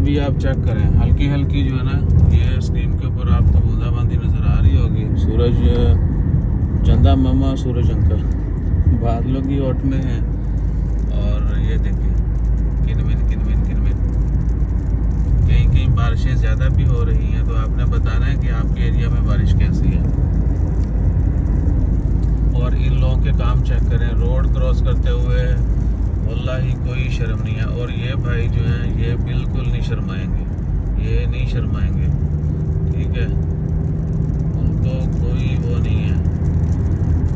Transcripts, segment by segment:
अभी आप चेक करें, हल्की हल्की जो है ना, ये स्क्रीन के ऊपर आपको बूंदाबांदी नज़र आ रही होगी। सूरज, चंदा मामा, सूरज अंकल बादलों की ओट में है। और ये देखिए किनमिन किनमिन किनमिन, कहीं कहीं बारिशें ज़्यादा भी हो रही हैं। तो आपने बताना है कि आपके एरिया में बारिश कैसी है। और इन लोगों के काम चेक करें, रोड क्रॉस करते हुए वल्लाही कोई शर्म नहीं है। और ये भाई जो हैं ये बिल्कुल नहीं शर्माएंगे, ये नहीं शर्माएंगे, ठीक है, उनको कोई वो नहीं है।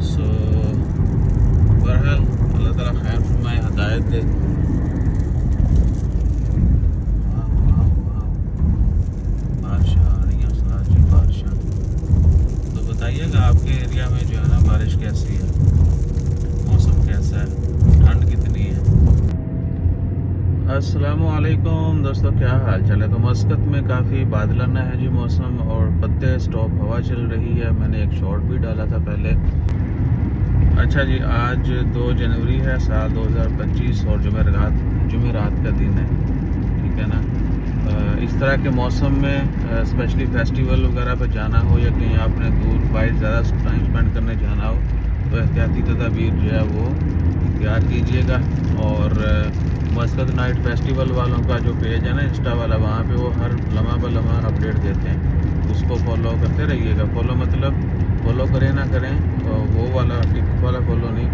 सो बहरहाल अल्लाह ताला खैर फरमाए, हदायत दे। बारिश आ रही है सराज जी, बारिश। तो बताइएगा आपके एरिया में जो है ना बारिश कैसी है, मौसम कैसा है, ठंड कितनी है। अस्सलामुअलैकुम दोस्तों, क्या हाल चाल है। तो मस्कत में काफ़ी बादलाना है जी मौसम, और पत्ते स्टॉप हवा चल रही है। मैंने एक शॉर्ट भी डाला था पहले। अच्छा जी, आज 2 जनवरी है साल 2025 और जुमेरात का दिन है, ठीक है ना। इस तरह के मौसम में स्पेशली फेस्टिवल वगैरह पर जाना हो या कहीं आपने दूर बाइक ज़्यादा टाइम स्पेंड करने जाना हो तो एहतियाती तदाबीर जो है वो इख्तियार कीजिएगा। और मस्कत नाइट फेस्टिवल वालों का जो पेज है ना इंस्टा वाला, वहाँ पे वो हर लम्हा ब लम्हा अपडेट देते हैं, उसको फॉलो करते रहिएगा। फॉलो मतलब फॉलो करें ना करें, वो वाला टिक वाला फॉलो नहीं,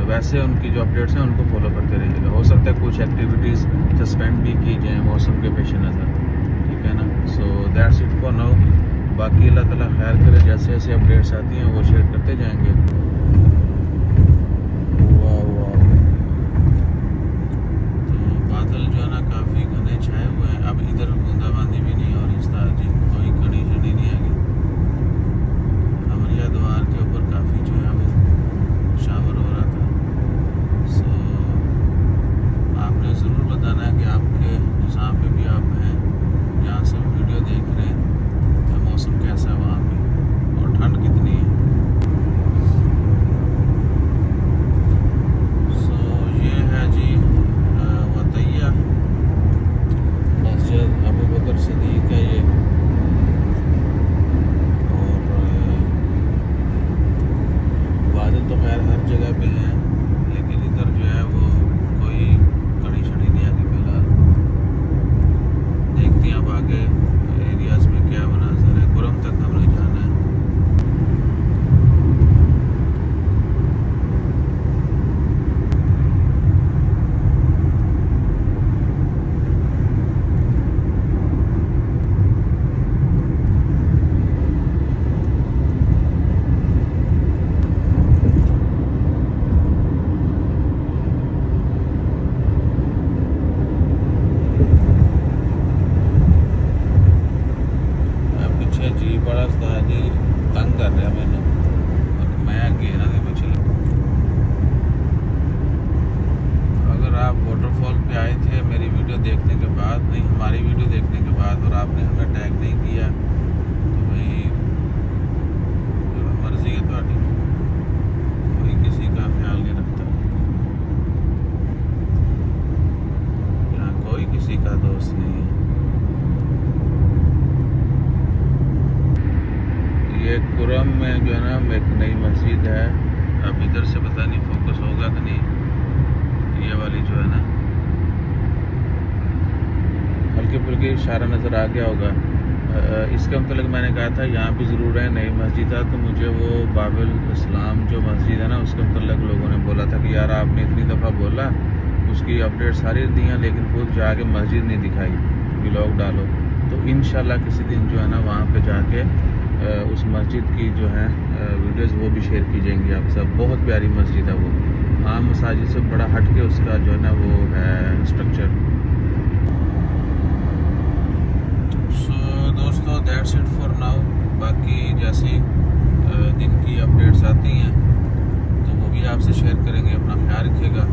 वैसे उनकी जो अपडेट्स हैं उनको फॉलो करते रहिएगा। हो सकता है कुछ एक्टिविटीज़ सस्पेंड भी की जाएँ मौसम के पेश नज़र, ठीक है ना। So that's it for now. बाकी अल्लाह ताला खैर करे, जैसे जैसे अपडेट्स आती हैं वो शेयर करते जाएंगे। वाह वाह, तो बादल जो है ना काफ़ी घने छाए हुए हैं। अब इधर बूंदाबांदी भी नहीं हो रही उस्ताद जी, कोई कड़ी शड़ी नहीं आएगी। अमरिया द्वार के ऊपर काफ़ी जो है वो शावर हो रहा था। सो आपने ज़रूर बताना है कि आपके जहाँ पे भी आप हैं, जहाँ से वीडियो देख रहे हैं, तो मौसम कैसा है वहाँ पे और ठंड कितनी है। सो ये है जी वतैया मस्जिद अबू बकर सिद्दीक है ये। और बादल तो खैर हर जगह पे हैं, लेकिन इधर जो है वो कोई कड़ी शड़ी नहीं आती फिलहाल। देखते हैं अब आगे एरियाज में क्या मनाज़र है। गुरम तक हमने जाना है। पीछे जी बड़ा जी तंग कर रहा मैंने, और मैं आगे ना दे चले। अगर आप वाटरफॉल पे आए थे मेरी वीडियो देखने के बाद, नहीं हमारी वीडियो देखने के बाद, और आपने हमें टैग नहीं किया तो भाई मर्जी है ਤੁਹਾਡੀ, कोई किसी का ख्याल नहीं रखता, यहाँ कोई किसी का दोस्त नहीं है। ये कुरम में जो है ना एक नई मस्जिद है। अब इधर से पता नहीं फोकस होगा कि नहीं, ये वाली जो है ना हल्के फुल्के इशारा नज़र आ गया होगा। इसके मतलब मैंने कहा था यहाँ भी ज़रूर है, नई मस्जिद है। तो मुझे वो बाबुल इस्लाम जो मस्जिद है ना उसके मतलब लोगों ने बोला था कि यार आपने इतनी दफ़ा बोला, उसकी अपडेट सारी दी हैं लेकिन खुद जाके मस्जिद नहीं दिखाई, व्लॉग डालो। तो इंशाल्लाह किसी दिन जो है ना वहाँ पे जाके उस मस्जिद की जो है वीडियोस वो भी शेयर की जाएंगी आप सब। बहुत प्यारी मस्जिद है वो, आम मसाजिद से बड़ा हट के उसका जो है ना वो है स्ट्रक्चर। सो दोस्तों दैट्स इट फॉर नाउ। बाकी जैसी दिन की अपडेट्स आती हैं तो वो भी आपसे शेयर करेंगे। अपना ख्याल रखिएगा।